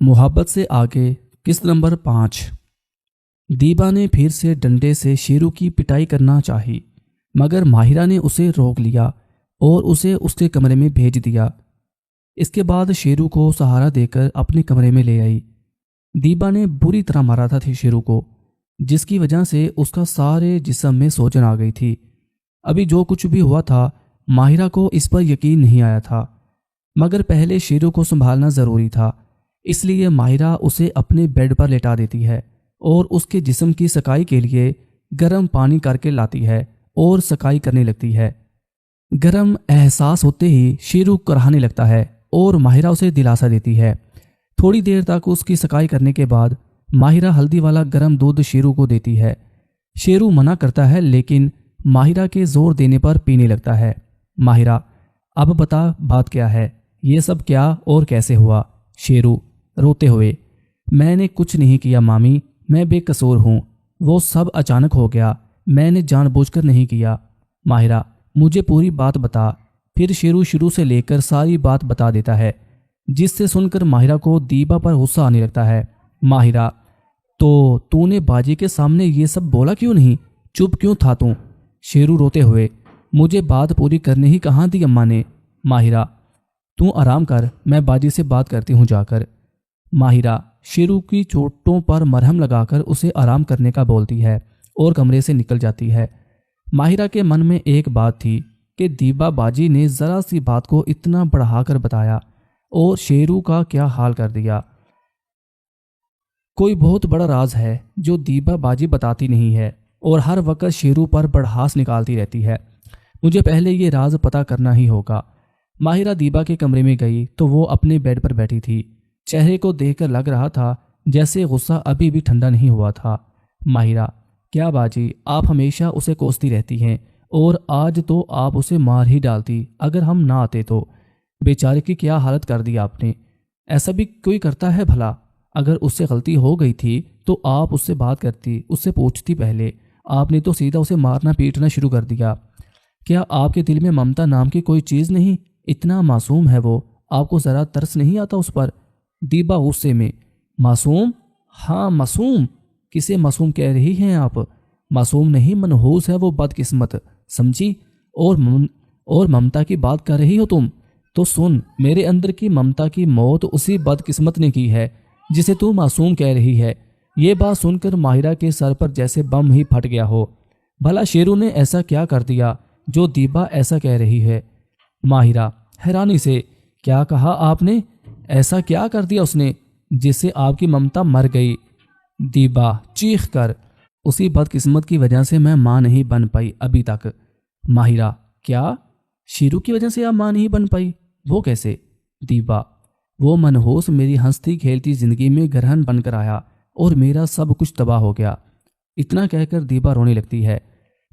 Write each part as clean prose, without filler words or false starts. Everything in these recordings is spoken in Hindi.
मोहब्बत से आगे किस्त नंबर 5। दीबा ने फिर से डंडे से शेरू की पिटाई करना चाही, मगर माहिरा ने उसे रोक लिया और उसे उसके कमरे में भेज दिया। इसके बाद शेरू को सहारा देकर अपने कमरे में ले आई। दीबा ने बुरी तरह मारा था शेरू को, जिसकी वजह से उसका सारे जिस्म में सोजन आ गई थी। अभी जो कुछ भी हुआ था, माहिरा को इस पर यकीन नहीं आया था, मगर पहले शेरू को संभालना ज़रूरी था। इसलिए माहिरा उसे अपने बेड पर लेटा देती है और उसके जिस्म की सकाई के लिए गर्म पानी करके लाती है और सकाई करने लगती है। गर्म एहसास होते ही शेरू कराहने लगता है और माहिरा उसे दिलासा देती है। थोड़ी देर तक उसकी सकाई करने के बाद माहिरा हल्दी वाला गर्म दूध शेरू को देती है। शेरू मना करता है, लेकिन माहिरा के जोर देने पर पीने लगता है। माहिरा, अब बता बात क्या है, ये सब क्या और कैसे हुआ? शेरू रोते हुए, मैंने कुछ नहीं किया मामी, मैं बेकसूर हूँ, वो सब अचानक हो गया, मैंने जानबूझकर नहीं किया। माहिरा, मुझे पूरी बात बता। फिर शेरू शुरू से लेकर सारी बात बता देता है, जिससे सुनकर माहिरा को दीबा पर गुस्सा आने लगता है। माहिरा, तो तूने बाजी के सामने ये सब बोला क्यों नहीं? चुप क्यों था तू? शेरू रोते हुए, मुझे बात पूरी करने ही कहाँ दी अम्मा ने। माहिरा, तू आराम कर, मैं बाजी से बात करती हूँ जाकर। माहिरा शेरू की चोटों पर मरहम लगाकर उसे आराम करने का बोलती है और कमरे से निकल जाती है। माहिरा के मन में एक बात थी कि दीबा बाजी ने ज़रा सी बात को इतना बढ़ाकर बताया और शेरू का क्या हाल कर दिया। कोई बहुत बड़ा राज है जो दीबा बाजी बताती नहीं है और हर वक्त शेरू पर बड़हास निकालती रहती है। मुझे पहले ये राज पता करना ही होगा। माहिरा दीबा के कमरे में गई तो वो अपने बेड पर बैठी थी। चेहरे को देखकर लग रहा था जैसे गुस्सा अभी भी ठंडा नहीं हुआ था। माहिरा, क्या बाजी, आप हमेशा उसे कोसती रहती हैं और आज तो आप उसे मार ही डालती अगर हम ना आते तो। बेचारे की क्या हालत कर दी आपने। ऐसा भी कोई करता है भला? अगर उससे गलती हो गई थी तो आप उससे बात करती, उससे पूछती पहले। आपने तो सीधा उसे मारना पीटना शुरू कर दिया। क्या आपके दिल में ममता नाम की कोई चीज़ नहीं? इतना मासूम है वो, आपको ज़रा तरस नहीं आता उस पर? दीबा गुस्से में, मासूम? हाँ मासूम। किसे मासूम कह रही हैं आप? मासूम नहीं, मनहूस है वो, बदकिस्मत, समझी? और ममता की बात कर रही हो तुम? तो सुन, मेरे अंदर की ममता की मौत उसी बदकिस्मत ने की है जिसे तू मासूम कह रही है। ये बात सुनकर माहिरा के सर पर जैसे बम ही फट गया हो। भला शेरू ने ऐसा क्या कर दिया जो दीबा ऐसा कह रही है? माहिरा हैरानी से, क्या कहा आपने? ऐसा क्या कर दिया उसने जिससे आपकी ममता मर गई? दीबा चीख कर, उसी बदकिस्मत की वजह से मैं माँ नहीं बन पाई अभी तक। माहिरा, क्या? शेरू की वजह से आप माँ नहीं बन पाई? वो कैसे? दीबा, वो मनहूस मेरी हंसती खेलती जिंदगी में ग्रहण बनकर आया और मेरा सब कुछ तबाह हो गया। इतना कहकर दीबा रोने लगती है।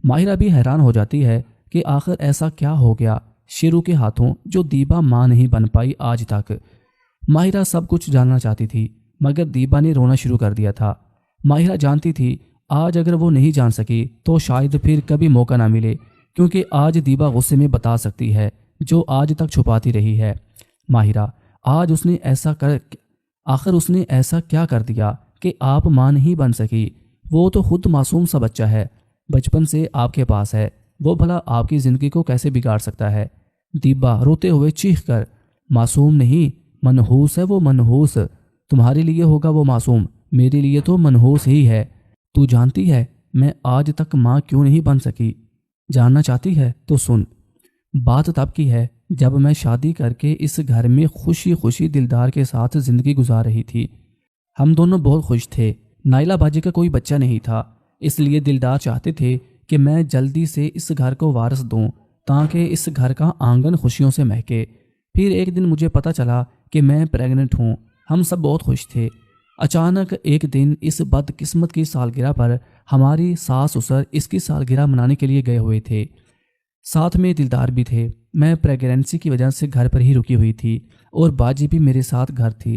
माहिरा भी हैरान हो जाती है कि आखिर ऐसा क्या हो गया शेरू के हाथों जो दीबा माँ नहीं बन पाई आज तक। माहिरा सब कुछ जानना चाहती थी, मगर दीबा ने रोना शुरू कर दिया था। माहिरा जानती थी आज अगर वो नहीं जान सकी तो शायद फिर कभी मौका ना मिले, क्योंकि आज दीबा गुस्से में बता सकती है जो आज तक छुपाती रही है। माहिरा, आज उसने आखिर उसने ऐसा क्या कर दिया कि आप माँ नहीं बन सकी? वो तो खुद मासूम सा बच्चा है, बचपन से आपके पास है, वो भला आपकी ज़िंदगी को कैसे बिगाड़ सकता है? दीबा रोते हुए चीख कर, मासूम नहीं, मनहूस है वो, मनहूस। तुम्हारे लिए होगा वो मासूम, मेरे लिए तो मनहूस ही है। तू जानती है मैं आज तक माँ क्यों नहीं बन सकी? जानना चाहती है तो सुन। बात तब की है जब मैं शादी करके इस घर में खुशी खुशी दिलदार के साथ ज़िंदगी गुजार रही थी। हम दोनों बहुत खुश थे। नाइला बाजी का कोई बच्चा नहीं था, इसलिए दिलदार चाहते थे कि मैं जल्दी से इस घर को वारस दूं ताकि इस घर का आंगन खुशियों से महके। फिर एक दिन मुझे पता चला कि मैं प्रेग्नेंट हूँ। हम सब बहुत खुश थे। अचानक एक दिन इस बदकिस्मत की सालगिरह पर हमारी सास ससुर इसकी सालगिरह मनाने के लिए गए हुए थे। साथ में दिलदार भी थे। मैं प्रेगनेंसी की वजह से घर पर ही रुकी हुई थी और बाजी भी मेरे साथ घर थी।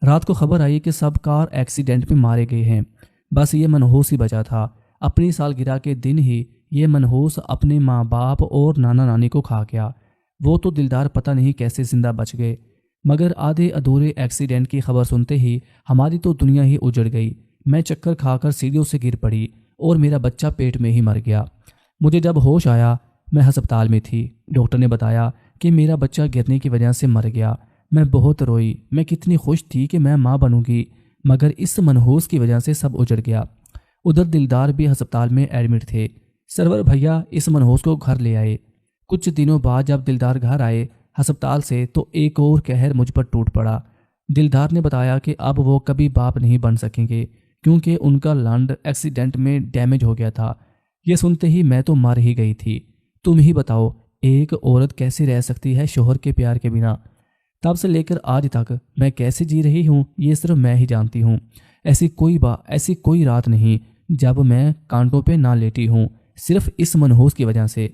रात को खबर आई कि सब कार एक्सीडेंट में मारे गए हैं। बस ये मनहूस ही बचा था। अपनी सालगिरह के दिन ही ये मनहूस अपने माँ बाप और नाना नानी को खा गया। वो तो दिलदार पता नहीं कैसे जिंदा बच गए। मगर आधे अधूरे एक्सीडेंट की खबर सुनते ही हमारी तो दुनिया ही उजड़ गई। मैं चक्कर खाकर सीढ़ियों से गिर पड़ी और मेरा बच्चा पेट में ही मर गया। मुझे जब होश आया मैं अस्पताल में थी। डॉक्टर ने बताया कि मेरा बच्चा गिरने की वजह से मर गया। मैं बहुत रोई। मैं कितनी खुश थी कि मैं माँ बनूंगी, मगर इस मनहूस की वजह से सब उजड़ गया। उधर दिलदार भी अस्पताल में एडमिट थे। सरवर भैया इस मनहूस को घर ले आए। कुछ दिनों बाद जब दिलदार घर आए अस्पताल से तो एक और कहर मुझ पर टूट पड़ा। दिलदार ने बताया कि अब वो कभी बाप नहीं बन सकेंगे क्योंकि उनका लंड एक्सीडेंट में डैमेज हो गया था। ये सुनते ही मैं तो मर ही गई थी। तुम ही बताओ एक औरत कैसे रह सकती है शोहर के प्यार के बिना। तब से लेकर आज तक मैं कैसे जी रही हूँ ये सिर्फ मैं ही जानती हूँ। ऐसी कोई रात नहीं जब मैं कांटों पे ना लेटी हूँ, सिर्फ इस मनहूस की वजह से।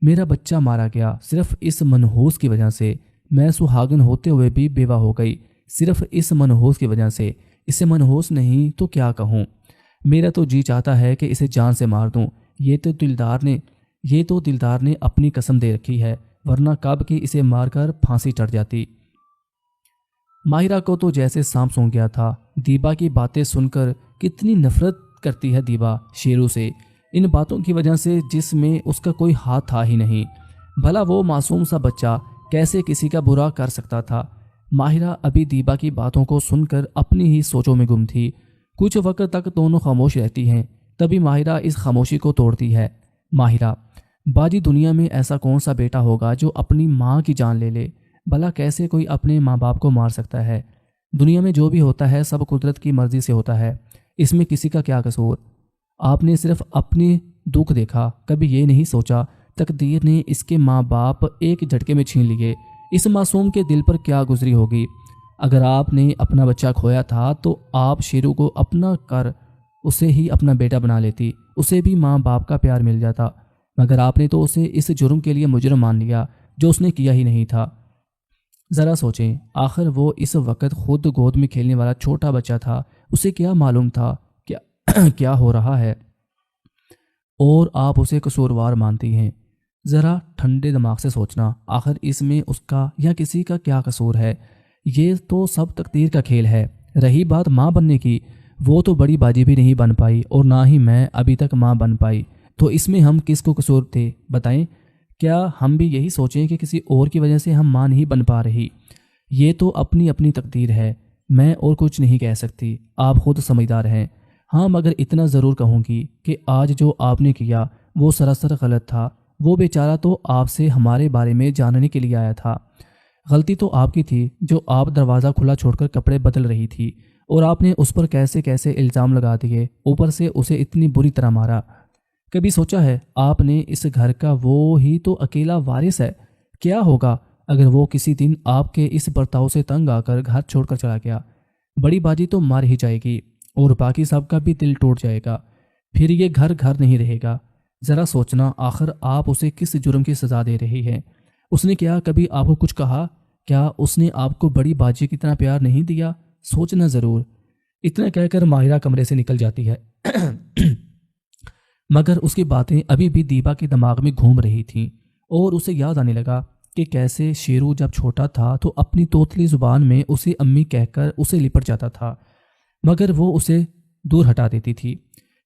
मेरा बच्चा मारा गया सिर्फ इस मनहूस की वजह से। मैं सुहागन होते हुए भी बेवा हो गई सिर्फ इस मनहूस की वजह से। इसे मनहूस नहीं तो क्या कहूँ। मेरा तो जी चाहता है कि इसे जान से मार दूँ। ये तो दिलदार ने अपनी कसम दे रखी है, वरना कब की इसे मारकर फांसी चढ़ जाती। माहिरा को तो जैसे सांप सूंघ गया था। दीबा की बातें सुनकर कितनी नफरत करती है दीबा शेरू से, इन बातों की वजह से जिसमें उसका कोई हाथ था ही नहीं। भला वो मासूम सा बच्चा कैसे किसी का बुरा कर सकता था। माहिरा अभी दीबा की बातों को सुनकर अपनी ही सोचों में गुम थी। कुछ वक्त तक दोनों खामोश रहती हैं, तभी माहिरा इस खामोशी को तोड़ती है। माहिरा, बाजी दुनिया में ऐसा कौन सा बेटा होगा जो अपनी माँ की जान ले ले। भला कैसे कोई अपने माँ बाप को मार सकता है। दुनिया में जो भी होता है सब कुदरत की मर्जी से होता है, इसमें किसी का क्या कसूर। आपने सिर्फ अपने दुख देखा, कभी ये नहीं सोचा तकदीर ने इसके माँ बाप एक झटके में छीन लिए। इस मासूम के दिल पर क्या गुजरी होगी। अगर आपने अपना बच्चा खोया था तो आप शेरू को अपना कर उसे ही अपना बेटा बना लेती, उसे भी माँ बाप का प्यार मिल जाता। मगर आपने तो उसे इस जुर्म के लिए मुजरिम मान लिया जो उसने किया ही नहीं था। ज़रा सोचें, आखिर वो इस वक्त खुद गोद में खेलने वाला छोटा बच्चा था। उसे क्या मालूम था क्या क्या हो रहा है, और आप उसे कसूरवार मानती हैं। ज़रा ठंडे दिमाग से सोचना, आखिर इसमें उसका या किसी का क्या कसूर है। ये तो सब तकदीर का खेल है। रही बात माँ बनने की, वो तो बड़ी बाजी भी नहीं बन पाई और ना ही मैं अभी तक माँ बन पाई, तो इसमें हम किसको कसूर थे बताएं। क्या हम भी यही सोचें कि किसी और की वजह से हम माँ नहीं बन पा रही। ये तो अपनी अपनी तकदीर है, मैं और कुछ नहीं कह सकती। आप खुद समझदार हैं। हाँ, मगर इतना ज़रूर कहूँगी कि आज जो आपने किया वो सरासर गलत था। वो बेचारा तो आपसे हमारे बारे में जानने के लिए आया था। गलती तो आपकी थी जो आप दरवाज़ा खुला छोड़कर कपड़े बदल रही थी और आपने उस पर कैसे कैसे इल्ज़ाम लगा दिए, ऊपर से उसे इतनी बुरी तरह मारा। कभी सोचा है आपने इस घर का वो ही तो अकेला वारिस है। क्या होगा अगर वो किसी दिन आपके इस बर्ताव से तंग आकर घर छोड़कर चला गया। बड़ी बाजी तो मार ही जाएगी और बाकी सबका भी दिल टूट जाएगा। फिर ये घर घर नहीं रहेगा। ज़रा सोचना, आखिर आप उसे किस जुर्म की सज़ा दे रही है। उसने क्या कभी आपको कुछ कहा? क्या उसने आपको बड़ी बाजी की तरह प्यार नहीं दिया? सोचना ज़रूर। इतना कहकर माहिरा कमरे से निकल जाती है। मगर उसकी बातें अभी भी दीबा के दिमाग में घूम रही थीं और उसे याद आने लगा कि कैसे शेरू जब छोटा था तो अपनी तोतली ज़ुबान में उसे अम्मी कहकर उसे लिपट जाता था, मगर वो उसे दूर हटा देती थी।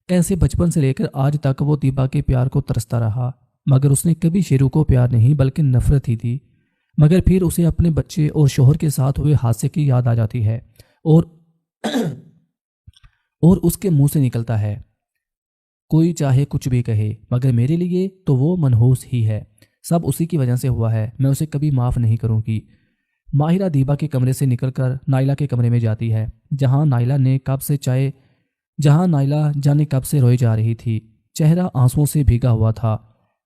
कैसे बचपन से लेकर आज तक वो दीबा के प्यार को तरसता रहा, मगर उसने कभी शेरू को प्यार नहीं बल्कि नफरत ही दी। मगर फिर उसे अपने बच्चे और शोहर के साथ हुए हादसे की याद आ जाती है और उसके मुंह से निकलता है, कोई चाहे कुछ भी कहे मगर मेरे लिए तो वो मनहूस ही है। सब उसी की वजह से हुआ है, मैं उसे कभी माफ़ नहीं करूँगी। माहिरा दीबा के कमरे से निकलकर नाइला के कमरे में जाती है, जहाँ नाइला जाने कब से रोई जा रही थी। चेहरा आंसुओं से भीगा हुआ था।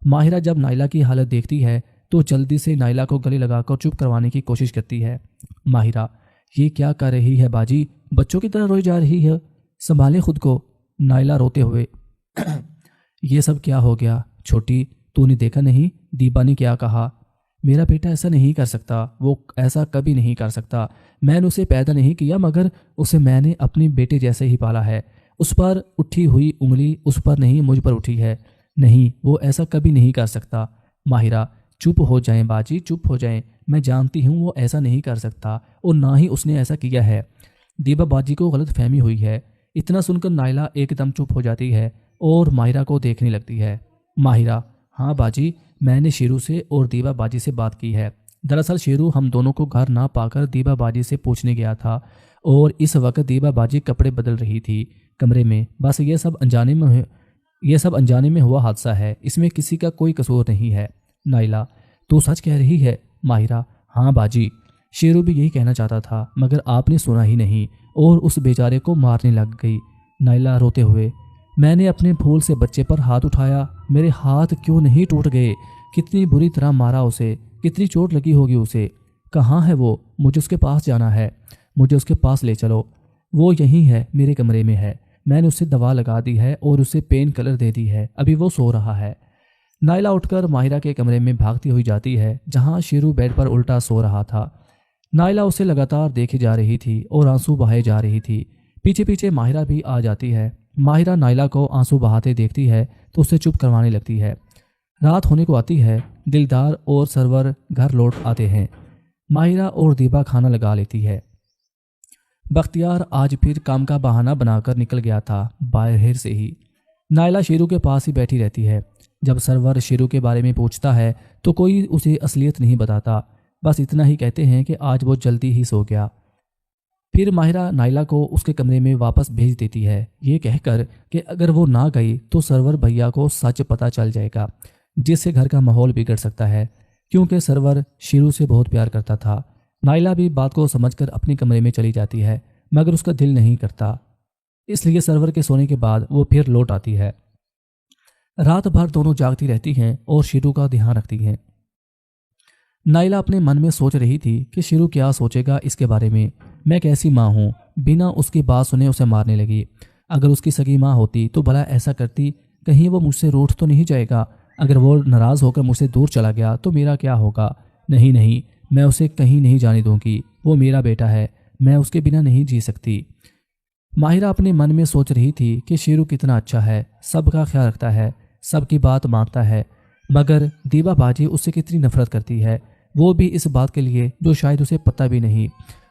माहिरा जब नाइला की हालत देखती है तो जल्दी से नाइला को गले लगाकर चुप करवाने की कोशिश करती है। माहिरा, ये क्या कर रही है बाजी, बच्चों की तरह रोई जा रही है, संभाले खुद को। नाइला रोते हुए, ये सब क्या हो गया छोटी, तूने देखा नहीं दीबा ने क्या कहा। मेरा बेटा ऐसा नहीं कर सकता, वो ऐसा कभी नहीं कर सकता। मैंने उसे पैदा नहीं किया मगर उसे मैंने अपने बेटे जैसे ही पाला है। उस पर उठी हुई उंगली उस पर नहीं मुझ पर उठी है। नहीं, वो ऐसा कभी नहीं कर सकता। माहिरा, चुप हो जाएं बाजी, चुप हो जाएं। मैं जानती हूँ वो ऐसा नहीं कर सकता और ना ही उसने ऐसा किया है। दीबा बाजी को गलत फहमी हुई है। इतना सुनकर नाइला एकदम चुप हो जाती है और माहिरा को देखने लगती है। माहिरा, हाँ बाजी, मैंने शेरू से और दीबा बाजी से बात की है। दरअसल शेरू हम दोनों को घर ना पाकर दीबा बाजी से पूछने गया था और इस वक्त दीबा बाजी कपड़े बदल रही थी कमरे में। बस ये सब अनजाने में हुआ हादसा है, इसमें किसी का कोई कसूर नहीं है। नाइला, तू सच कह रही है? माहिरा, हाँ बाजी, शेरू भी यही कहना चाहता था मगर आपने सुना ही नहीं और उस बेचारे को मारने लग गई। नाइला रोते हुए, मैंने अपने भूल से बच्चे पर हाथ उठाया, मेरे हाथ क्यों नहीं टूट गए? कितनी बुरी तरह मारा उसे, कितनी चोट लगी होगी उसे। कहाँ है वो? मुझे उसके पास जाना है, मुझे उसके पास ले चलो। वो यहीं है, मेरे कमरे में है। मैंने उसे दवा लगा दी है और उसे पेन किलर दे दी है, अभी वो सो रहा है। नाइला उठकर माहिरा के कमरे में भागती हुई जाती है जहाँ शेरू बेड पर उल्टा सो रहा था। नाइला उसे लगातार देखे जा रही थी और आंसू बहाए जा रही थी। पीछे पीछे माहिरा भी आ जाती है। माहिरा नाइला को आंसू बहाते देखती है तो उसे चुप करवाने लगती है। रात होने को आती है। दिलदार और सरवर घर लौट आते हैं। माहिरा और दीबा खाना लगा लेती है। बख्तियार आज फिर काम का बहाना बनाकर निकल गया था, बाहर से ही। नाइला शेरू के पास ही बैठी रहती है। जब सरवर शेरू के बारे में पूछता है तो कोई उसे असलियत नहीं बताता, बस इतना ही कहते हैं कि आज वो जल्दी ही सो गया। फिर माहिरा नाइला को उसके कमरे में वापस भेज देती है, ये कहकर कि अगर वो ना गई तो सरवर भैया को सच पता चल जाएगा, जिससे घर का माहौल बिगड़ सकता है, क्योंकि सरवर शेरू से बहुत प्यार करता था। नाइला भी बात को समझकर अपने कमरे में चली जाती है मगर उसका दिल नहीं करता, इसलिए सरवर के सोने के बाद वो फिर लौट आती है। रात भर दोनों जागती रहती हैं और शेरू का ध्यान रखती हैं। नाइला अपने मन में सोच रही थी कि शेरू क्या सोचेगा इसके बारे में। मैं कैसी माँ हूँ, बिना उसकी बात सुने उसे मारने लगी। अगर उसकी सगी माँ होती तो भला ऐसा करती? कहीं वो मुझसे रूठ तो नहीं जाएगा? अगर वो नाराज़ होकर मुझसे दूर चला गया तो मेरा क्या होगा? नहीं नहीं, मैं उसे कहीं नहीं जाने दूंगी। वो मेरा बेटा है, मैं उसके बिना नहीं जी सकती। माहिरा अपने मन में सोच रही थी कि शेरू कितना अच्छा है, सबका ख्याल रखता है, सबकी बात मानता है, मगर दीबा बाजी उससे कितनी नफरत करती है, वो भी इस बात के लिए जो शायद उसे पता भी नहीं।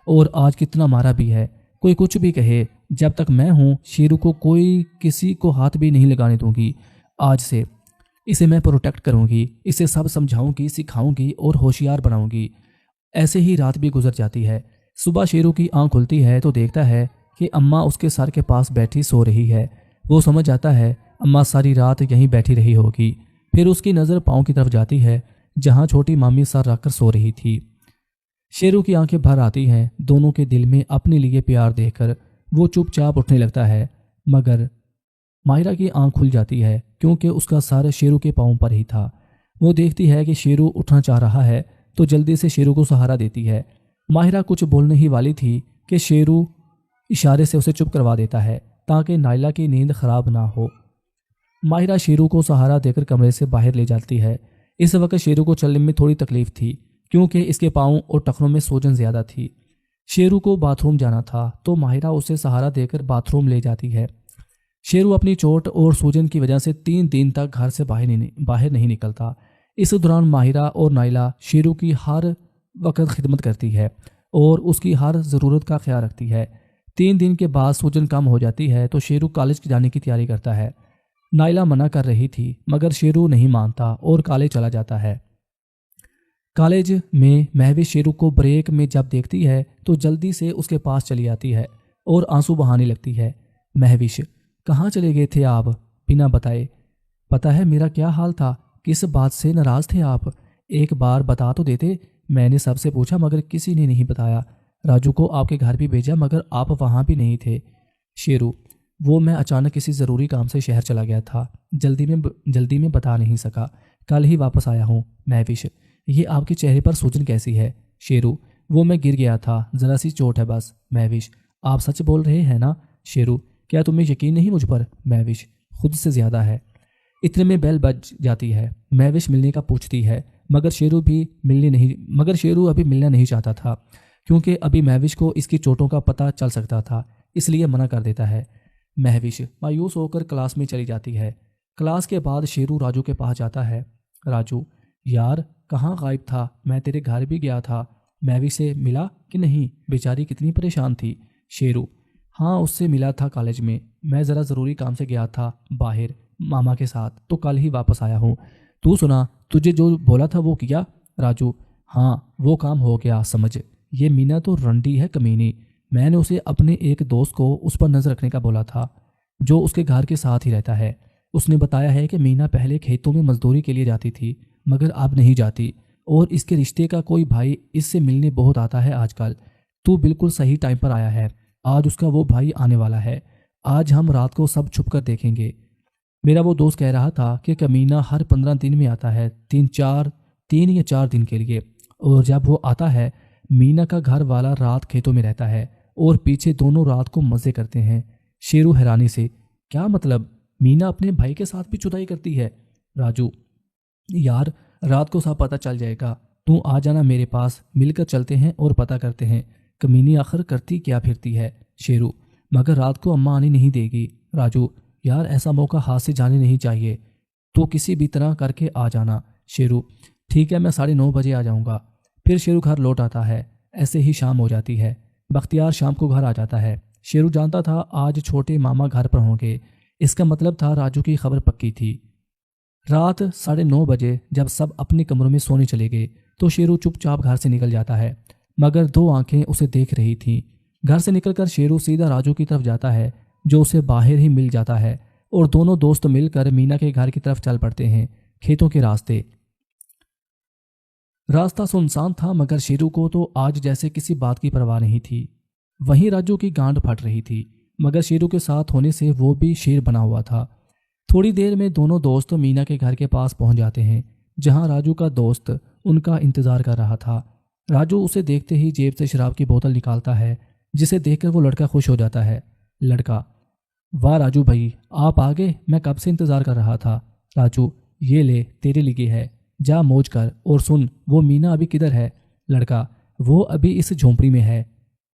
और आज कितना मारा भी है। कोई कुछ भी कहे, जब तक मैं हूँ शेरू को कोई किसी को हाथ भी नहीं लगाने दूंगी। आज से इसे मैं प्रोटेक्ट करूंगी, इसे सब समझाऊंगी, सिखाऊंगी और होशियार बनाऊंगी। ऐसे ही रात भी गुजर जाती है। सुबह शेरू की आंख खुलती है तो देखता है कि अम्मा उसके सर के पास बैठी सो रही है। वो समझ जाता है अम्मा सारी रात यहीं बैठी रही होगी। फिर उसकी नज़र पाँव की तरफ जाती है जहाँ छोटी मामी सर रखकर सो रही थी। शेरू की आंखें भर आती हैं। दोनों के दिल में अपने लिए प्यार देखकर वो चुपचाप उठने लगता है, मगर माहिरा की आंख खुल जाती है क्योंकि उसका सर शेरू के पाँव पर ही था। वो देखती है कि शेरू उठना चाह रहा है तो जल्दी से शेरू को सहारा देती है। माहिरा कुछ बोलने ही वाली थी कि शेरू इशारे से उसे चुप करवा देता है ताकि नाइला की नींद खराब ना हो। माहिरा शेरू को सहारा देकर कमरे से बाहर ले जाती है। इस वक्त शेरू को चलने में थोड़ी तकलीफ थी क्योंकि इसके पाँव और टखनों में सूजन ज़्यादा थी। शेरू को बाथरूम जाना था तो माहिरा उसे सहारा देकर बाथरूम ले जाती है। शेरू अपनी चोट और सूजन की वजह से 3 दिन तक घर से बाहर नहीं निकलता। इस दौरान माहिरा और नाइला शेरू की हर वक्त खिदमत करती है और उसकी हर ज़रूरत का ख्याल रखती है। 3 दिन के बाद सूजन कम हो जाती है तो शेरू कॉलेज जाने की तैयारी करता है। नाइला मना कर रही थी मगर शेरू नहीं मानता और कॉलेज चला जाता है। कॉलेज में महविश शेरू को ब्रेक में जब देखती है तो जल्दी से उसके पास चली आती है और आंसू बहाने लगती है। महविश, कहाँ चले गए थे आप बिना बताए? पता है मेरा क्या हाल था? किस बात से नाराज़ थे आप? एक बार बता तो देते। मैंने सबसे पूछा मगर किसी ने नहीं बताया। राजू को आपके घर भी भेजा मगर आप वहाँ भी नहीं थे। शेरू, वो मैं अचानक किसी ज़रूरी काम से शहर चला गया था, जल्दी में बता नहीं सका, कल ही वापस आया हूँ। महविश, ये आपके चेहरे पर सूजन कैसी है? शेरू, वो मैं गिर गया था, ज़रा सी चोट है बस। महविश, आप सच बोल रहे हैं ना? शेरू, क्या तुम्हें यकीन नहीं मुझ पर? महविश, खुद से ज़्यादा है। इतने में बेल बज जाती है। महविश मिलने का पूछती है मगर शेरू अभी मिलना नहीं चाहता था क्योंकि अभी महविश को इसकी चोटों का पता चल सकता था, इसलिए मना कर देता है। महविश मायूस होकर क्लास में चली जाती है। क्लास के बाद शेरू राजू के पास जाता है। राजू, यार कहाँ गायब था? मैं तेरे घर भी गया था। मैवी से मिला कि नहीं? बेचारी कितनी परेशान थी। शेरू, हाँ उससे मिला था कॉलेज में। मैं ज़रा ज़रूरी काम से गया था बाहर मामा के साथ, तो कल ही वापस आया हूँ। तू सुना, तुझे जो बोला था वो किया? राजू, हाँ वो काम हो गया समझ। ये मीना तो रंडी है कमीनी। मैंने उसे अपने एक दोस्त को उस पर नज़र रखने का बोला था जो उसके घर के साथ ही रहता है। उसने बताया है कि मीना पहले खेतों में मजदूरी के लिए जाती थी मगर अब नहीं जाती, और इसके रिश्ते का कोई भाई इससे मिलने बहुत आता है आजकल। तू बिल्कुल सही टाइम पर आया है। आज उसका वो भाई आने वाला है। आज हम रात को सब छुप कर देखेंगे। मेरा वो दोस्त कह रहा था कि कमीना हर 15 दिन में आता है, 3 या 4 दिन के लिए। और जब वो आता है, मीना का घर वाला रात खेतों में रहता है और पीछे दोनों रात को मज़े करते हैं। शेरू हैरानी से, क्या मतलब? मीना अपने भाई के साथ भी जुदाई करती है? राजू, यार रात को सब पता चल जाएगा। तू आ जाना मेरे पास, मिलकर चलते हैं और पता करते हैं कमीनी आखिर करती क्या फिरती है। शेरू, मगर रात को अम्मा आने नहीं देगी। राजू, यार ऐसा मौका हाथ से जाने नहीं चाहिए। तो किसी भी तरह करके आ जाना। शेरू, ठीक है मैं 9:30 बजे आ जाऊंगा। फिर शेरू घर लौट आता है। ऐसे ही शाम हो जाती है। बख्तियार शाम को घर आ जाता है। शेरू जानता था आज छोटे मामा घर पर होंगे। इसका मतलब था राजू की खबर पक्की थी। रात 9:30 बजे जब सब अपने कमरों में सोने चले गए तो शेरू चुपचाप घर से निकल जाता है, मगर 2 आंखें उसे देख रही थीं। घर से निकलकर शेरू सीधा राजू की तरफ जाता है जो उसे बाहर ही मिल जाता है, और दोनों दोस्त मिलकर मीना के घर की तरफ चल पड़ते हैं। खेतों के रास्ते। रास्ता सुनसान था मगर शेरू को तो आज जैसे किसी बात की परवाह नहीं थी। वहीं राजू की गांड फट रही थी, मगर शेरू के साथ होने से वो भी शेर बना हुआ था। थोड़ी देर में दोनों दोस्त मीना के घर के पास पहुंच जाते हैं जहां राजू का दोस्त उनका इंतजार कर रहा था। राजू उसे देखते ही जेब से शराब की बोतल निकालता है, जिसे देखकर वो लड़का खुश हो जाता है। लड़का, वाह राजू भाई आप आ गए, मैं कब से इंतज़ार कर रहा था। राजू, ये ले तेरे लिए है, जा मौज कर। और सुन, वो मीना अभी किधर है? लड़का, वो अभी इस झोंपड़ी में है,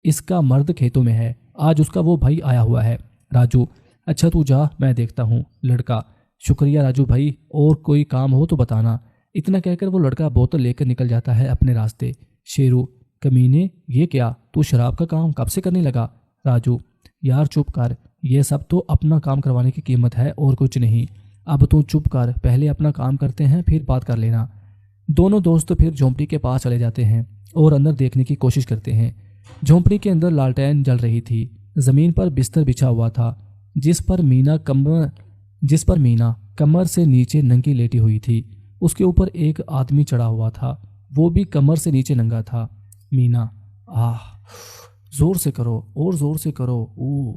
इसका मर्द खेतों में है, आज उसका वो भाई आया हुआ है। राजू, अच्छा तू जा, मैं देखता हूँ। लड़का, शुक्रिया राजू भाई, और कोई काम हो तो बताना। इतना कहकर वो लड़का बोतल लेकर निकल जाता है अपने रास्ते। शेरू, कमीने ये क्या, तू शराब का काम कब से करने लगा? राजू, यार चुप कर, ये सब तो अपना काम करवाने की कीमत है और कुछ नहीं। अब तू चुप कर, पहले अपना काम करते हैं फिर बात कर लेना। दोनों दोस्त फिर झोंपड़ी के पास चले जाते हैं और अंदर देखने की कोशिश करते हैं। झोंपड़ी के अंदर लालटेन जल रही थी। ज़मीन पर बिस्तर बिछा हुआ था जिस पर मीना कमर से नीचे नंगी लेटी हुई थी। उसके ऊपर एक आदमी चढ़ा हुआ था, वो भी कमर से नीचे नंगा था। मीना, आह, जोर से करो और जोर से करो। ओ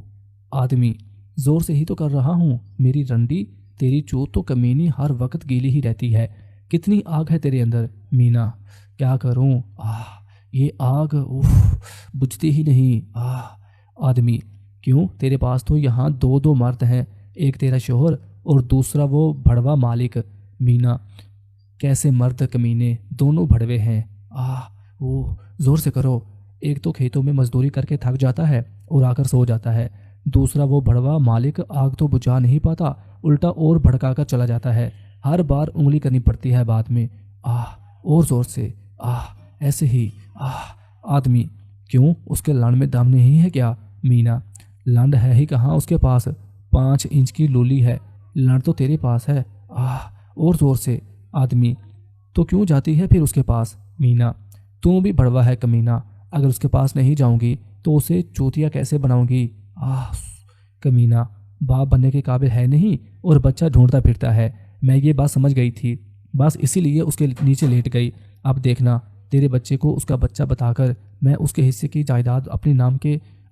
आदमी, जोर से ही तो कर रहा हूँ मेरी रंडी, तेरी चोट तो कमीनी हर वक्त गीली ही रहती है। कितनी आग है तेरे अंदर। मीना, क्या करूँ, आह ये आग उफ बुझती ही नहीं। आह। आदमी, क्यों, तेरे पास तो यहाँ 2 मर्द हैं, एक तेरा शोहर और दूसरा वो भड़वा मालिक। मीना, कैसे मर्द कमीने, दोनों भड़वे हैं। आह ओह, जोर से करो। एक तो खेतों में मजदूरी करके थक जाता है और आकर सो जाता है, दूसरा वो भड़वा मालिक आग तो बुझा नहीं पाता, उल्टा और भड़काकर चला जाता है। हर बार उंगली करनी पड़ती है बाद में। आह, और जोर से। आह, ऐसे ही। आह। आदमी, क्यों, उसके लांड में दम नहीं है क्या? मीना, लांड है ही कहाँ उसके पास, 5 इंच की लूली है, लांड तो तेरे पास है। आह, और जोर से। आदमी, तो क्यों जाती है फिर उसके पास? मीना, तू भी भड़वा है कमीना, अगर उसके पास नहीं जाऊंगी तो उसे चूतिया कैसे बनाऊंगी? आह। कमीना, बाप बनने के काबिल है नहीं और बच्चा ढूंढता फिरता है। मैं ये बात समझ गई थी, बस इसीलिए उसके नीचे लेट गई। अब देखना, तेरे बच्चे को उसका बच्चा बताकर मैं उसके हिस्से की जायदाद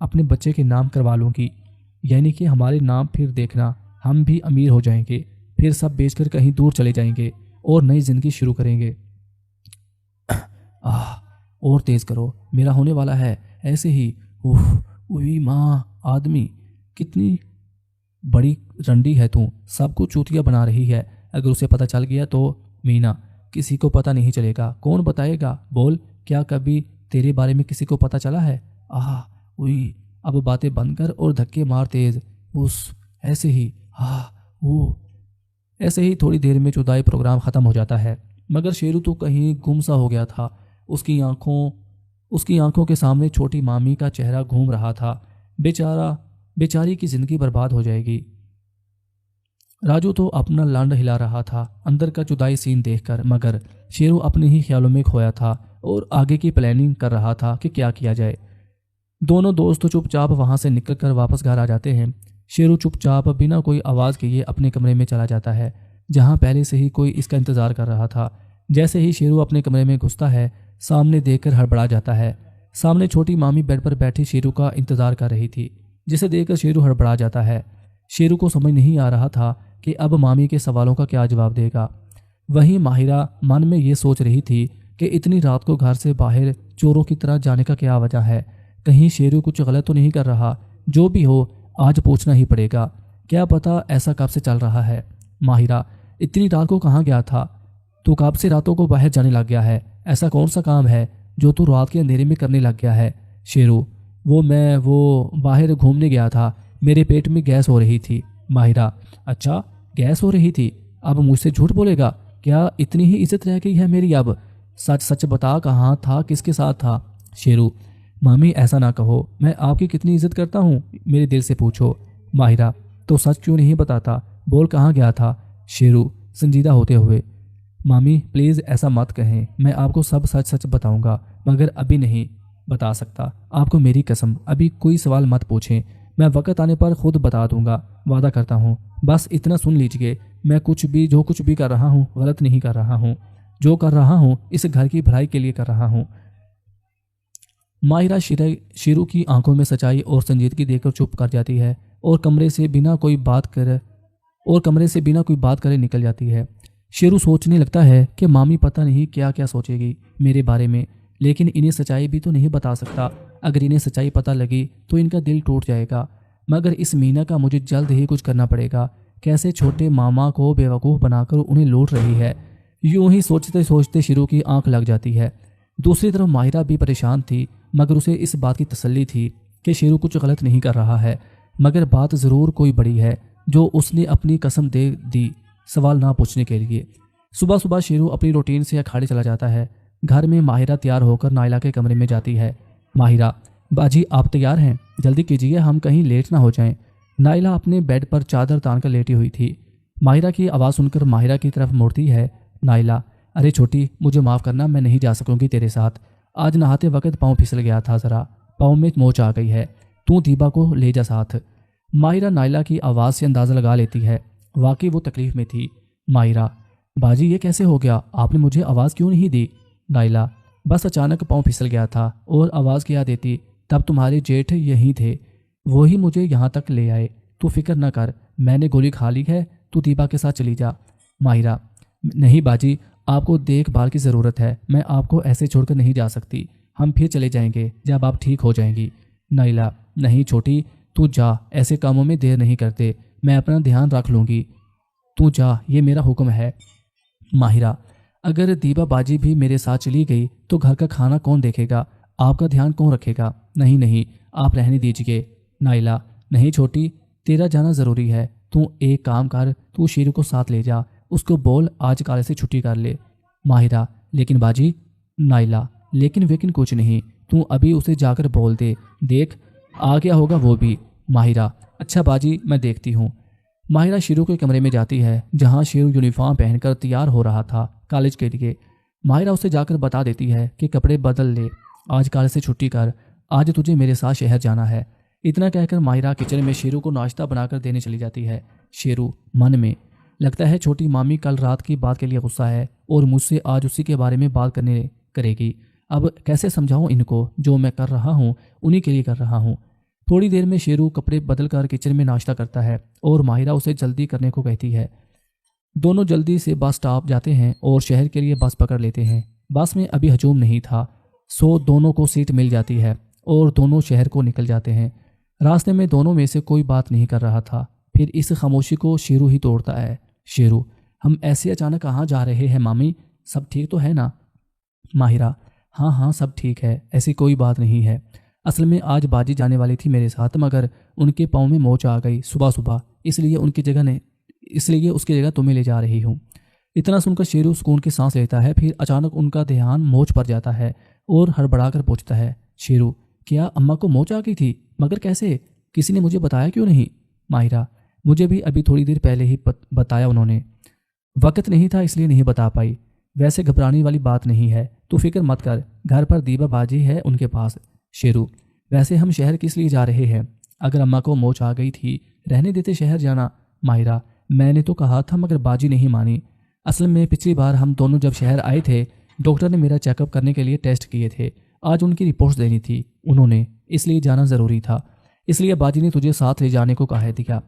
अपने बच्चे के नाम करवा लूँगी, यानी कि हमारे नाम। फिर देखना, हम भी अमीर हो जाएंगे, फिर सब बेचकर कहीं दूर चले जाएंगे और नई जिंदगी शुरू करेंगे। आह, और तेज करो, मेरा होने वाला है। ऐसे ही। उफ, उई माँ। आदमी, कितनी बड़ी रंडी है तू, सबको चूतिया बना रही है। अगर उसे पता चल गया तो? मीना, किसी को पता नहीं चलेगा। कौन बताएगा? बोल, क्या कभी तेरे बारे में किसी को पता चला है? आह उई, अब बातें बंद कर और धक्के मार तेज। उस, ऐसे ही। आह वो। ऐसे ही थोड़ी देर में जुदाई प्रोग्राम ख़त्म हो जाता है। मगर शेरू तो कहीं गुम सा हो गया था। उसकी आंखों के सामने छोटी मामी का चेहरा घूम रहा था। बेचारी की जिंदगी बर्बाद हो जाएगी। राजू तो अपना लांड हिला रहा था अंदर का जुदाई सीन देखकर, मगर शेरू अपने ही ख्यालों में खोया था और आगे की प्लानिंग कर रहा था कि क्या किया जाए। दोनों दोस्त चुपचाप वहां से निकलकर वापस घर आ जाते हैं। शेरू चुपचाप बिना कोई आवाज़ किए अपने कमरे में चला जाता है, जहां पहले से ही कोई इसका इंतजार कर रहा था। जैसे ही शेरू अपने कमरे में घुसता है, सामने देखकर हड़बड़ा जाता है। सामने छोटी मामी बेड पर बैठी शेरू का इंतजार कर रही थी, जिसे देखकर शेरू हड़बड़ा जाता है। शेरू को समझ नहीं आ रहा था कि अब मामी के सवालों का क्या जवाब देगा। वहीं माहिरा मन में ये सोच रही थी कि इतनी रात को घर से बाहर चोरों की तरह जाने का क्या वजह है। कहीं शेरू कुछ गलत तो नहीं कर रहा। जो भी हो, आज पूछना ही पड़ेगा। क्या पता ऐसा कब से चल रहा है। माहिरा, इतनी रात को कहाँ गया था? तू कब से रातों को बाहर जाने लग गया है? ऐसा कौन सा काम है जो तू रात के अंधेरे में करने लग गया है? शेरू, वो बाहर घूमने गया था। मेरे पेट में गैस हो रही थी। माहिरा, अच्छा, गैस हो रही थी? अब मुझसे झूठ बोलेगा? क्या इतनी ही इज्जत रह गई है मेरी अब? सच सच बता, कहाँ था, किसके साथ था? शेरू, मामी ऐसा ना कहो, मैं आपकी कितनी इज्जत करता हूँ, मेरे दिल से पूछो। माहिरा, तो सच क्यों नहीं बताता? बोल, कहाँ गया था? शेरू संजीदा होते हुए, मामी प्लीज़ ऐसा मत कहें, मैं आपको सब सच सच बताऊंगा, मगर अभी नहीं बता सकता। आपको मेरी कसम, अभी कोई सवाल मत पूछें, मैं वक्त आने पर खुद बता दूंगा, वादा करता हूँ। बस इतना सुन लीजिए, मैं जो कुछ भी कर रहा हूँ गलत नहीं कर रहा हूँ। जो कर रहा हूँ इस घर की भलाई के लिए कर रहा हूँ। माहिरा शेरू की आंखों में सच्चाई और संजीदगी देखकर चुप कर जाती है और कमरे से बिना कोई बात करे निकल जाती है। शेरू सोचने लगता है कि मामी पता नहीं क्या क्या सोचेगी मेरे बारे में, लेकिन इन्हें सच्चाई भी तो नहीं बता सकता। अगर इन्हें सच्चाई पता लगी तो इनका दिल टूट जाएगा। मगर इस मीना का मुझे जल्द ही कुछ करना पड़ेगा। कैसे छोटे मामा को बेवकूफ़ बनाकर उन्हें लूट रही है। यूं ही सोचते सोचते शेरू की आंख लग जाती है। दूसरी तरफ माहिरा भी परेशान थी, मगर उसे इस बात की तसल्ली थी कि शेरू कुछ गलत नहीं कर रहा है, मगर बात ज़रूर कोई बड़ी है जो उसने अपनी कसम दे दी सवाल ना पूछने के लिए। सुबह सुबह शेरू अपनी रूटीन से अखाड़े चला जाता है। घर में माहिरा तैयार होकर नाइला के कमरे में जाती है। माहिरा, बाजी आप तैयार हैं? जल्दी कीजिए, हम कहीं लेट ना हो जाएं। नाइला अपने बेड पर चादर तान कर लेटी हुई थी। माहिरा की आवाज़ सुनकर माहिरा की तरफ मुड़ती है। नाइला, अरे छोटी, मुझे माफ़ करना, मैं नहीं जा सकूंगी तेरे साथ। आज नहाते वक्त पाँव फिसल गया था, ज़रा पाँव में मोच आ गई है। तू दीबा को ले जा साथ। माहिरा नाइला की आवाज़ से अंदाज़ा लगा लेती है, वाकई वो तकलीफ़ में थी। माहिरा, बाजी ये कैसे हो गया? आपने मुझे आवाज़ क्यों नहीं दी? नाइला, बस अचानक पाँव फिसल गया था, और आवाज़ क्या देती? तब तुम्हारे जेठ यहीं थे, वो ही मुझे यहाँ तक ले आए। तू फिक्र न कर, मैंने गोली खा ली है, तू दीबा के साथ चली जा। माहिरा, नहीं बाजी, आपको देखभाल की ज़रूरत है, मैं आपको ऐसे छोड़कर नहीं जा सकती। हम फिर चले जाएंगे जब आप ठीक हो जाएंगी। नाइला, नहीं छोटी, तू जा, ऐसे कामों में देर नहीं करते, मैं अपना ध्यान रख लूँगी। तू जा, ये मेरा हुक्म है। माहिरा, अगर दीबा बाजी भी मेरे साथ चली गई तो घर का खाना कौन देखेगा? आपका ध्यान कौन रखेगा? नहीं नहीं, आप रहने दीजिए। नाइला, नहीं छोटी, तेरा जाना ज़रूरी है। तू एक काम कर, तू शेरू को साथ ले जा, उसको बोल आज काले से छुट्टी कर ले। माहिरा, लेकिन बाजी। नाइला, लेकिन वेकिन कुछ नहीं, तू अभी उसे जाकर बोल दे, देख आ गया होगा वो भी। माहिरा, अच्छा बाजी, मैं देखती हूँ। माहिरा शेरू के कमरे में जाती है, जहाँ शेरू यूनिफॉर्म पहनकर तैयार हो रहा था कॉलेज के लिए। माहिरा उसे जाकर बता देती है कि कपड़े बदल ले, आज कॉलेज से छुट्टी कर, आज तुझे मेरे साथ शहर जाना है। इतना कहकर माहिरा किचन में शेरू को नाश्ता बनाकर देने चली जाती है। शेरू मन में, लगता है छोटी मामी कल रात की बात के लिए गुस्सा है और मुझसे आज उसी के बारे में बात करेगी। अब कैसे समझाऊं इनको, जो मैं कर रहा हूँ उन्हीं के लिए कर रहा हूँ। थोड़ी देर में शेरू कपड़े बदल कर किचन में नाश्ता करता है और माहिरा उसे जल्दी करने को कहती है। दोनों जल्दी से बस स्टॉप जाते हैं और शहर के लिए बस पकड़ लेते हैं। बस में अभी हजूम नहीं था, सो दोनों को सीट मिल जाती है और दोनों शहर को निकल जाते हैं। रास्ते में दोनों में से कोई बात नहीं कर रहा था। फिर इस खामोशी को शेरू ही तोड़ता है। शेरू, हम ऐसे अचानक कहाँ जा रहे हैं मामी, सब ठीक तो है ना? माहिरा, हाँ हाँ सब ठीक है, ऐसी कोई बात नहीं है। असल में आज बाजी जाने वाली थी मेरे साथ, मगर उनके पाँव में मोच आ गई सुबह सुबह, इसलिए उसकी जगह तुम्हें ले जा रही हूँ। इतना सुनकर शेरू सुकून की सांस लेता है। फिर अचानक उनका ध्यान मोच पर जाता है और हड़बड़ाकर पूछता है, शेरू क्या अम्मा को मोच आ गई थी? मगर कैसे? किसी ने मुझे बताया क्यों नहीं? माहिरा, मुझे भी अभी थोड़ी देर पहले ही बताया उन्होंने। वक्त नहीं था इसलिए नहीं बता पाई। वैसे घबराने वाली बात नहीं है, तू फिक्र मत कर, घर पर दीबा बाजी है उनके पास। शेरू, वैसे हम शहर किस लिए जा रहे हैं? अगर अम्मा को मोच आ गई थी रहने देते शहर जाना। माहिरा, मैंने तो कहा था मगर बाजी नहीं मानी। असल में पिछली बार हम दोनों जब शहर आए थे डॉक्टर ने मेरा चेकअप करने के लिए टेस्ट किए थे। आज उनकी रिपोर्ट्स देनी थी उन्होंने, इसलिए जाना ज़रूरी था। इसलिए बाजी ने तुझे साथ ले जाने को कहा दिया।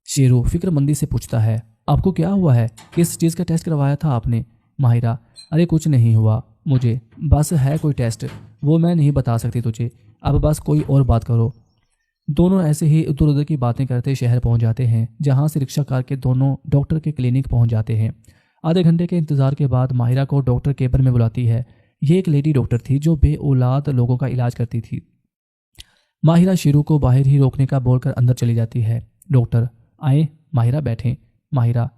शेरू फिक्रमंदी से पूछता है, आपको क्या हुआ है? किस चीज़ का टेस्ट करवाया था आपने? माहिरा, अरे कुछ नहीं हुआ मुझे, बस है कोई टेस्ट, वो मैं नहीं बता सकती तुझे। अब बस कोई और बात करो। दोनों ऐसे ही इधर उधर की बातें करते शहर पहुंच जाते हैं, जहां से रिक्शा कार के दोनों डॉक्टर के क्लिनिक पहुंच जाते हैं। आधे घंटे के इंतजार के बाद माहिरा को डॉक्टर केबिन में बुलाती है। ये एक लेडी डॉक्टर थी जो बे औलाद लोगों का इलाज करती थी। माहिरा शेरू को बाहर ही रोकने का बोलकर अंदर चली जाती है। डॉक्टर आए, माहिरा बैठें। Mahira,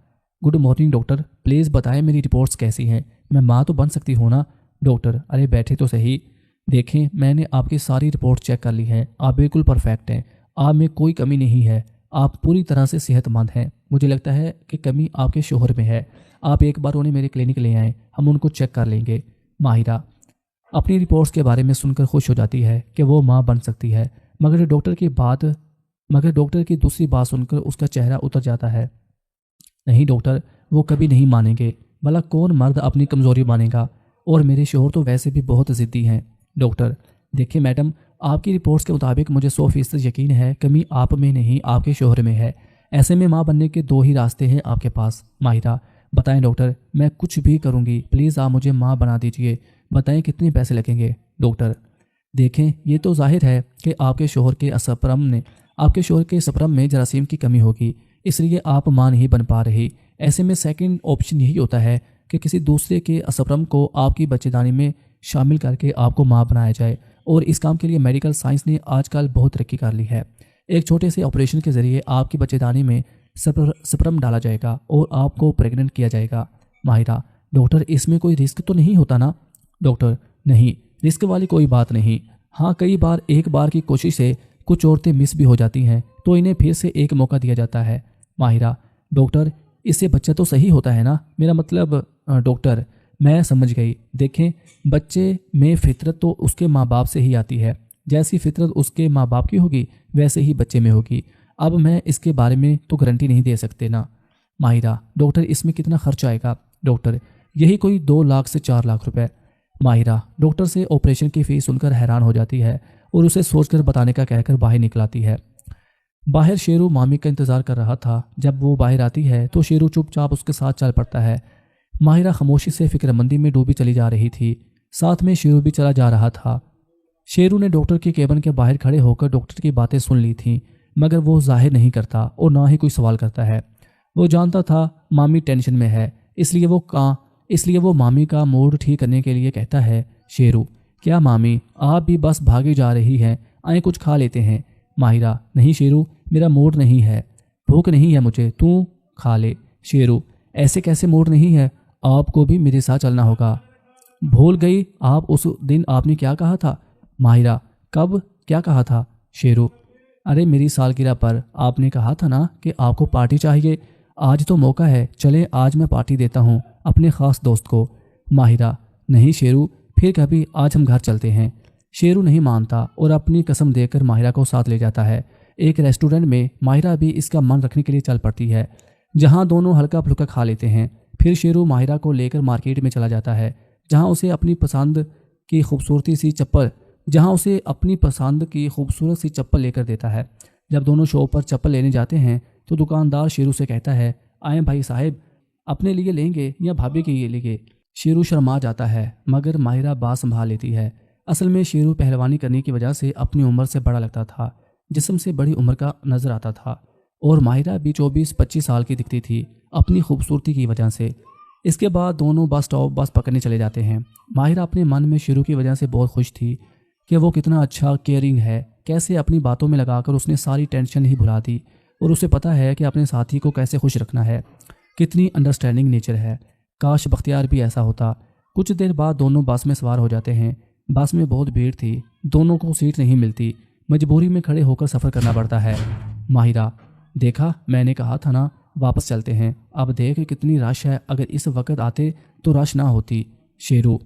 good morning doctor, please बताएं मेरी रिपोर्ट्स कैसी हैं? मैं माँ तो बन सकती हूँ ना? डॉक्टर, अरे बैठे तो सही। देखें, मैंने आपकी सारी रिपोर्ट चेक कर ली है, आप बिल्कुल परफेक्ट हैं, आप में कोई कमी नहीं है, आप पूरी तरह से सेहतमंद हैं। मुझे लगता है कि कमी आपके शोहर में है। आप एक बार उन्हें मेरे क्लिनिक ले आएँ, हम उनको चेक कर लेंगे। माहिरा अपनी रिपोर्ट्स के बारे में सुनकर खुश हो जाती है कि वो माँ बन सकती है, मगर डॉक्टर की दूसरी बात सुनकर उसका चेहरा उतर जाता है। नहीं डॉक्टर, वो कभी नहीं मानेंगे। भला कौन मर्द अपनी कमज़ोरी मानेगा? और मेरे शोहर तो वैसे भी बहुत ज़िद्दी हैं। डॉक्टर, देखिए मैडम, आपकी रिपोर्ट्स के मुताबिक मुझे 100% यकीन है कमी आप में नहीं आपके शोहर में है। ऐसे में माँ बनने के दो ही रास्ते हैं आपके पास। माहिरा, बताएं डॉक्टर, मैं कुछ भी करूँगी, प्लीज़ आप मुझे माँ बना दीजिए। बताएं कितने पैसे लगेंगे? डॉक्टर, देखें, ये तो जाहिर है कि आपके शोहर के स्पर्म में जरासीम की कमी होगी, इसलिए आप माँ नहीं बन पा रही। ऐसे में सेकंड ऑप्शन यही होता है कि किसी दूसरे के स्पर्म को आपकी बच्चेदानी में शामिल करके आपको माँ बनाया जाए, और इस काम के लिए मेडिकल साइंस ने आजकल बहुत तरक्की कर ली है। एक छोटे से ऑपरेशन के ज़रिए आपकी बच्चेदानी में स्पर्म डाला जाएगा और आपको प्रेग्नेंट किया जाएगा। माहिरा, डॉक्टर, इसमें कोई रिस्क तो नहीं होता ना? डॉक्टर, नहीं, रिस्क वाली कोई बात नहीं। हाँ, कई बार एक बार की कोशिश से कुछ औरतें मिस भी हो जाती हैं, तो इन्हें फिर से एक मौका दिया जाता है। माहिरा, डॉक्टर, इससे बच्चा तो सही होता है ना? मेरा मतलब डॉक्टर, मैं समझ गई। देखें, बच्चे में फितरत तो उसके माँ बाप से ही आती है। जैसी फितरत उसके माँ बाप की होगी वैसे ही बच्चे में होगी। अब मैं इसके बारे में तो गारंटी नहीं दे सकते ना। माहिरा, डॉक्टर, इसमें कितना खर्च आएगा? डॉक्टर, यही कोई 2 लाख से 4 लाख रुपए। माहिरा डॉक्टर से ऑपरेशन की फीस सुनकर हैरान हो जाती है और उसे सोचकर बताने का कहकर बाहर निकल आती है। बाहर शेरू मामी का इंतजार कर रहा था। जब वो बाहर आती है तो शेरू चुपचाप उसके साथ चल पड़ता है। माहिरा खामोशी से फिक्रमंदी में डूबी चली जा रही थी, साथ में शेरू भी चला जा रहा था। शेरू ने डॉक्टर के केबिन के बाहर खड़े होकर डॉक्टर की बातें सुन ली थीं, मगर वो जाहिर नहीं करता और ना ही कोई सवाल करता है। वो जानता था मामी टेंशन में है, इसलिए वो मामी का मूड ठीक करने के लिए कहता है, शेरू, क्या मामी आप भी बस भागी जा रही हैं? आए कुछ खा लेते हैं। माहिरा, नहीं शेरू, मेरा मूड नहीं है, भूख नहीं है मुझे, तू खा ले। शेरू, ऐसे कैसे मूड नहीं है? आपको भी मेरे साथ चलना होगा। भूल गई आप उस दिन आपने क्या कहा था? माहिरा, कब, क्या कहा था? शेरू, अरे मेरी सालगिरह पर आपने कहा था ना कि आपको पार्टी चाहिए। आज तो मौका है, चले आज मैं पार्टी देता हूँ अपने ख़ास दोस्त को। माहिरा, नहीं शेरू, फिर कभी, आज हम घर चलते हैं। शेरू नहीं मानता और अपनी कसम देकर माहिरा को साथ ले जाता है। एक रेस्टोरेंट में माहिरा भी इसका मन रखने के लिए चल पड़ती है, जहाँ दोनों हल्का फुल्का खा लेते हैं। फिर शेरू माहिरा को लेकर मार्केट में चला जाता है, जहाँ उसे अपनी पसंद की खूबसूरत सी चप्पल लेकर देता है। जब दोनों शॉप पर चप्पल लेने जाते हैं तो दुकानदार शेरू से कहता है, आए भाई साहब, अपने लिए लेंगे या भाभी के लिए? शेरू शर्मा जाता है, मगर माहिरा बात संभाल लेती है। असल में शेरू पहलवानी करने की वजह से अपनी उम्र से बड़ा लगता था, जिस्म से बड़ी उम्र का नजर आता था, और माहिरा भी 24-25 साल की दिखती थी अपनी खूबसूरती की वजह से। इसके बाद दोनों बस पकड़ने चले जाते हैं। माहिरा अपने मन में शेरू की वजह से बहुत खुश थी कि वो कितना अच्छा केयरिंग है, कैसे अपनी बातों में लगाकर उसने सारी टेंशन ही भुला दी, और उसे पता है कि अपने साथी को कैसे खुश रखना है। कितनी अंडरस्टैंडिंग नेचर है। काश बख्तियार भी ऐसा होता। कुछ देर बाद दोनों बस में सवार हो जाते हैं। बस में बहुत भीड़ थी, दोनों को सीट नहीं मिलती, मजबूरी में खड़े होकर सफ़र करना पड़ता है। माहिरा, देखा मैंने कहा था ना, वापस चलते हैं। अब देख कितनी रश है, अगर इस वक्त आते तो रश ना होती। शेरू,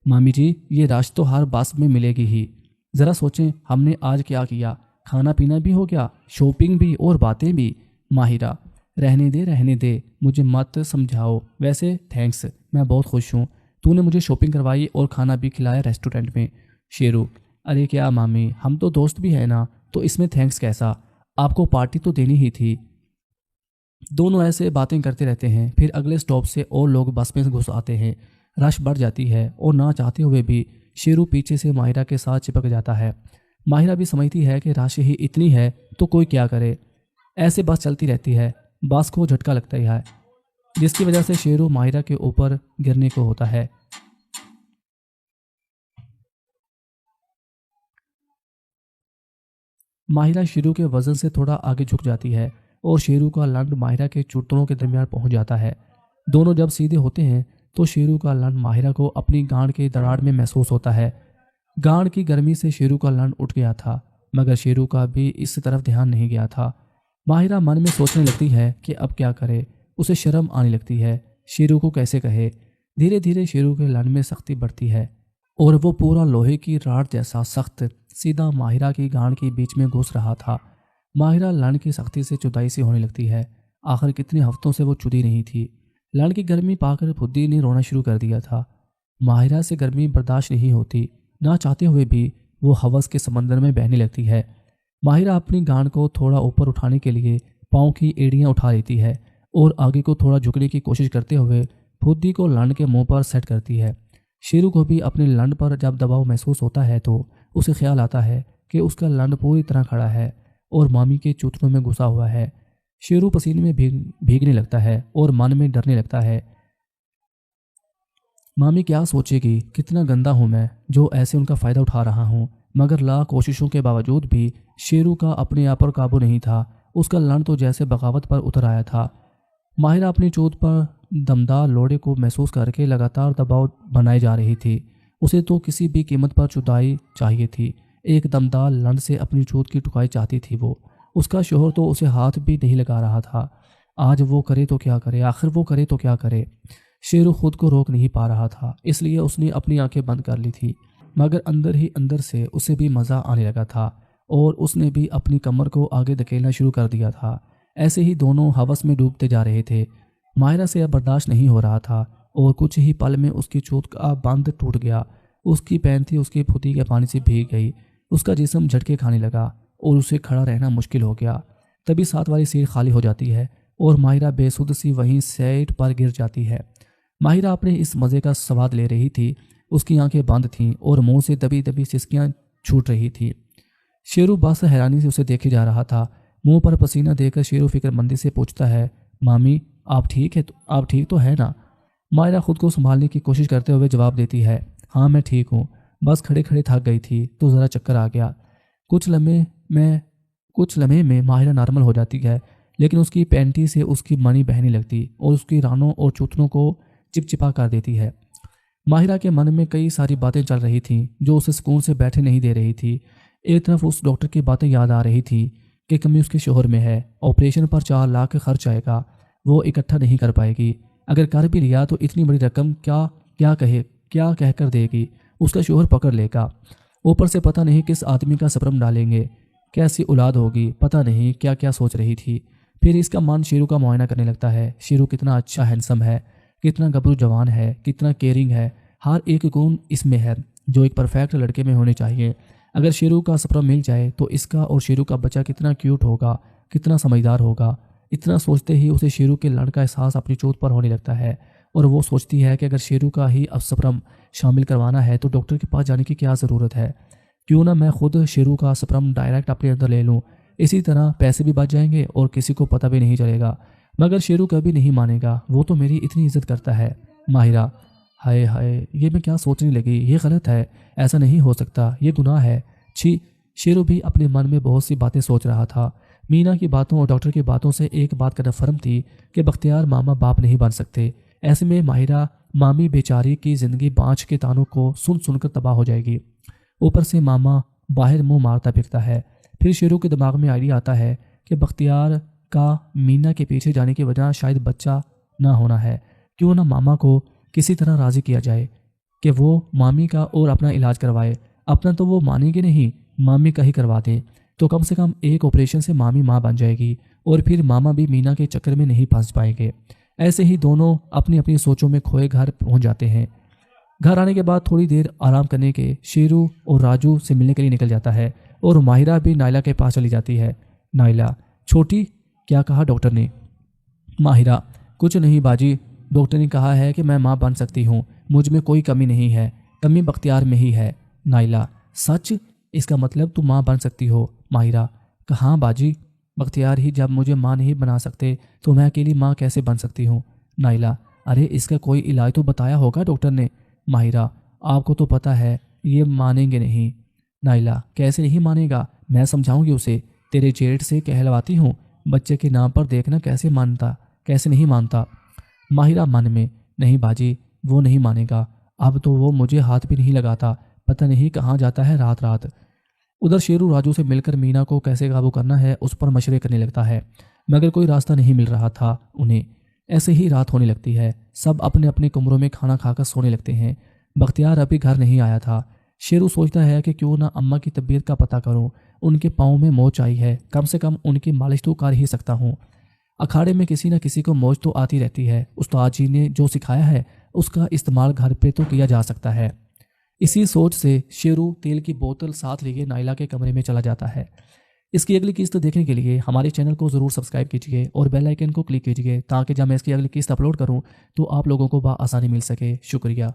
मामी जी ये रश तो हर बस में मिलेगी ही। ज़रा सोचें हमने आज क्या किया, खाना पीना भी हो गया, शॉपिंग भी और बातें भी। माहिरा, रहने दे, मुझे मत समझाओ। वैसे थैंक्स, मैं बहुत खुश हूँ, तूने मुझे शॉपिंग करवाई और खाना भी खिलाया रेस्टोरेंट में। शेरू, अरे क्या मामी, हम तो दोस्त भी हैं ना, तो इसमें थैंक्स कैसा, आपको पार्टी तो देनी ही थी। दोनों ऐसे बातें करते रहते हैं। फिर अगले स्टॉप से और लोग बस में घुस आते हैं। रश बढ़ जाती है और ना चाहते हुए भी शेरू पीछे से माहिरा के साथ चिपक जाता है। माहिरा भी समझती है कि राशि ही इतनी है तो कोई क्या करे। ऐसे बस चलती रहती है। बस को झटका लगता है जिसकी वजह से शेरू माहिरा के ऊपर गिरने को होता है। माहिरा शेरू के वजन से थोड़ा आगे झुक जाती है और शेरू का लंड माहिरा के चुटनों के दरमियान पहुंच जाता है। दोनों जब सीधे होते हैं तो शेरू का लंड माहिरा को अपनी गांड के दरार में महसूस होता है। गांड की गर्मी से शेरू का लंड उठ गया था, मगर शेरू का भी इस तरफ ध्यान नहीं गया था। माहिरा मन में सोचने लगती है कि अब क्या करे। उसे शर्म आने लगती है, शेरू को कैसे कहे। धीरे धीरे शेरू के लंड में सख्ती बढ़ती है और वो पूरा लोहे की राड जैसा सख्त सीधा माहिरा की गांड के बीच में घुस रहा था। माहिरा लंड की सख्ती से जुदाई सी होने लगती है। आखिर कितने हफ्तों से वो चुदी नहीं थी। लंड की गर्मी पाकर फुद्दी ने रोना शुरू कर दिया था। माहिरा से गर्मी बर्दाश्त नहीं होती, ना चाहते हुए भी वो हवस के समंदर में बहने लगती है। माहिरा अपनी गांड को थोड़ा ऊपर उठाने के लिए पाँव की एड़ियाँ उठा लेती है और आगे को थोड़ा झुकने की कोशिश करते हुए फुद्दी को लंड के मुंह पर सेट करती है। शेरू को भी अपने लंड पर जब दबाव महसूस होता है तो उसे ख्याल आता है कि उसका लंड पूरी तरह खड़ा है और मामी के चूथनों में घुसा हुआ है। शेरू पसीने में भीगने लगता है और मन में डरने लगता है। मामी क्या सोचेगी, कितना गंदा हूँ मैं जो ऐसे उनका फ़ायदा उठा रहा हूँ। मगर लाख कोशिशों के बावजूद भी शेरू का अपने आप पर काबू नहीं था। उसका लंड तो जैसे बगावत पर उतर आया था। माहिरा अपनी चोट पर दमदार लोड़े को महसूस करके लगातार दबाव बनाई जा रही थी। उसे तो किसी भी कीमत पर जुदाई चाहिए थी। एक दमदार लंड से अपनी चोट की टुकाई चाहती थी वो। उसका शोहर तो उसे हाथ भी नहीं लगा रहा था। आज वो करे तो क्या करे, आखिर वो करे तो क्या करे। शेरू खुद को रोक नहीं पा रहा था, इसलिए उसने अपनी आंखें बंद कर ली थी। मगर अंदर ही अंदर से उसे भी मज़ा आने लगा था और उसने भी अपनी कमर को आगे धकेलना शुरू कर दिया था। ऐसे ही दोनों हवस में डूबते जा रहे थे। माहिरा से अब बर्दाश्त नहीं हो रहा था और कुछ ही पल में उसकी चोट का बंध टूट गया। उसकी पैंथी उसकी फुदी के पानी से भीग गई। उसका जिस्म झटके खाने लगा और उसे खड़ा रहना मुश्किल हो गया। तभी साथ वाली सीट खाली हो जाती है और माहिरा बेसुध सी वहीं सीट पर गिर जाती है। माहिरा अपने इस मज़े का स्वाद ले रही थी। उसकी आंखें बंद थीं और मुंह से दबी दबी सिसकियां छूट रही थी। शेरू बस हैरानी से उसे देखे जा रहा था। मुंह पर पसीना देकर शेरू फिक्रमंदी से पूछता है, मामी आप ठीक है? आप ठीक तो है ना? माहिरा खुद को संभालने की कोशिश करते हुए जवाब देती है, हाँ मैं ठीक हूँ, बस खड़े खड़े थक गई थी तो ज़रा चक्कर आ गया। कुछ लम्हे में माहिरा नॉर्मल हो जाती है, लेकिन उसकी पैंटी से उसकी मनी बहने लगती और उसकी रानों और चूथनों को चिपचिपा कर देती है। माहिरा के मन में कई सारी बातें चल रही थीं जो उसे सुकून से बैठे नहीं दे रही थी। एक तरफ उस डॉक्टर की बातें याद आ रही थी कि कमी उसके शोहर में है, ऑपरेशन पर 4 लाख खर्च आएगा, वो इकट्ठा नहीं कर पाएगी। अगर कर भी लिया तो इतनी बड़ी रकम क्या कहकर देगी, उसका शोहर पकड़ लेगा। ऊपर से पता नहीं किस आदमी का सपरम डालेंगे, कैसी औलाद होगी, पता नहीं क्या क्या सोच रही थी। फिर इसका मन शेरू का मुआयना करने लगता है। शेरू कितना अच्छा हैंडसम है, कितना गबरू जवान है, कितना केयरिंग है, हर एक गुण इसमें है जो एक परफेक्ट लड़के में होने चाहिए। अगर शेरू का सपना मिल जाए तो इसका और शेरू का बच्चा कितना क्यूट होगा, कितना समझदार होगा। इतना सोचते ही उसे शेरू के लड़ का एहसास अपनी चोट पर होने लगता है और वो सोचती है कि अगर शेरू का ही अब सपरम शामिल करवाना है तो डॉक्टर के पास जाने की क्या ज़रूरत है। क्यों ना मैं खुद शेरू का सपरम डायरेक्ट अपने अंदर ले लूँ, इसी तरह पैसे भी बच जाएंगे और किसी को पता भी नहीं चलेगा। मगर शेरू कभी नहीं मानेगा, वो तो मेरी इतनी इज्जत करता है। माहिरा, हाय हाय ये मैं क्या सोचने लगी, ये गलत है, ऐसा नहीं हो सकता, ये गुनाह है, छी। शेरू भी अपने मन में बहुत सी बातें सोच रहा था। मीना की बातों और डॉक्टर की बातों से एक बात कन्फर्म थी कि बख्तियार मामा बाप नहीं बन सकते। ऐसे में माहिरा मामी बेचारी की जिंदगी बाँझ के तानों को सुन सुनकर तबाह हो जाएगी। ऊपर से मामा बाहर मुंह मारता फिरता है। फिर शेरू के दिमाग में आइडिया आता है कि बख्तियार का मीना के पीछे जाने की वजह शायद बच्चा ना होना है। क्यों ना मामा को किसी तरह राज़ी किया जाए कि वो मामी का और अपना इलाज करवाए। अपना तो वो मानेंगे नहीं, मामी का ही करवा दे तो कम से कम एक ऑपरेशन से मामी माँ बन जाएगी और फिर मामा भी मीना के चक्कर में नहीं फंस पाएंगे। ऐसे ही दोनों अपनी अपनी सोचों में खोए घर पहुंच जाते हैं। घर आने के बाद थोड़ी देर आराम करने के शेरू और राजू से मिलने के लिए निकल जाता है और माहिरा भी नायला के पास चली जाती है। नायला, छोटी, क्या कहा डॉक्टर ने? माहिरा, कुछ नहीं बाजी, डॉक्टर ने कहा है कि मैं माँ बन सकती हूँ, मुझ में कोई कमी नहीं है, कमी बख्तियार में ही है। नायला, सच? इसका मतलब तुम माँ बन सकती हो? माहिरा, कहाँ बाजी, बख्तियार ही जब मुझे माँ नहीं बना सकते तो मैं अकेली माँ कैसे बन सकती हूँ? नायला, अरे इसका कोई इलाज तो बताया होगा डॉक्टर ने। माहिरा, आपको तो पता है ये मानेंगे नहीं। नायला, कैसे नहीं मानेगा, मैं समझाऊंगी उसे, तेरे जेठ से कहलवाती हूँ, बच्चे के नाम पर देखना कैसे नहीं मानता। माहिरा मन में, नहीं बाजी, वो नहीं मानेगा, अब तो वो मुझे हाथ भी नहीं लगाता, पता नहीं कहाँ जाता है रात रात। उधर शेरू राजू से मिलकर मीना को कैसे काबू करना है उस पर मशवरे करने लगता है, मगर कोई रास्ता नहीं मिल रहा था उन्हें। ऐसे ही रात होने लगती है। सब अपने अपने कमरों में खाना खाकर सोने लगते हैं। बख्तियार अभी घर नहीं आया था। शेरू सोचता है कि क्यों ना अम्मा की तबीयत का पता करूं, उनके पाँव में मोच आई है, कम से कम उनकी मालिश तो कर ही सकता हूँ। अखाड़े में किसी न किसी को मौज तो आती रहती है, उस्ताद जी ने जो सिखाया है उसका इस्तेमाल घर पे तो किया जा सकता है। इसी सोच से शेरू तेल की बोतल साथ लिए नायला के कमरे में चला जाता है। इसकी अगली किस्त देखने के लिए हमारे चैनल को ज़रूर सब्सक्राइब कीजिए और बेल आइकन को क्लिक कीजिए ताकि जब मैं इसकी अगली किस्त अपलोड करूं तो आप लोगों को आसानी मिल सके। शुक्रिया।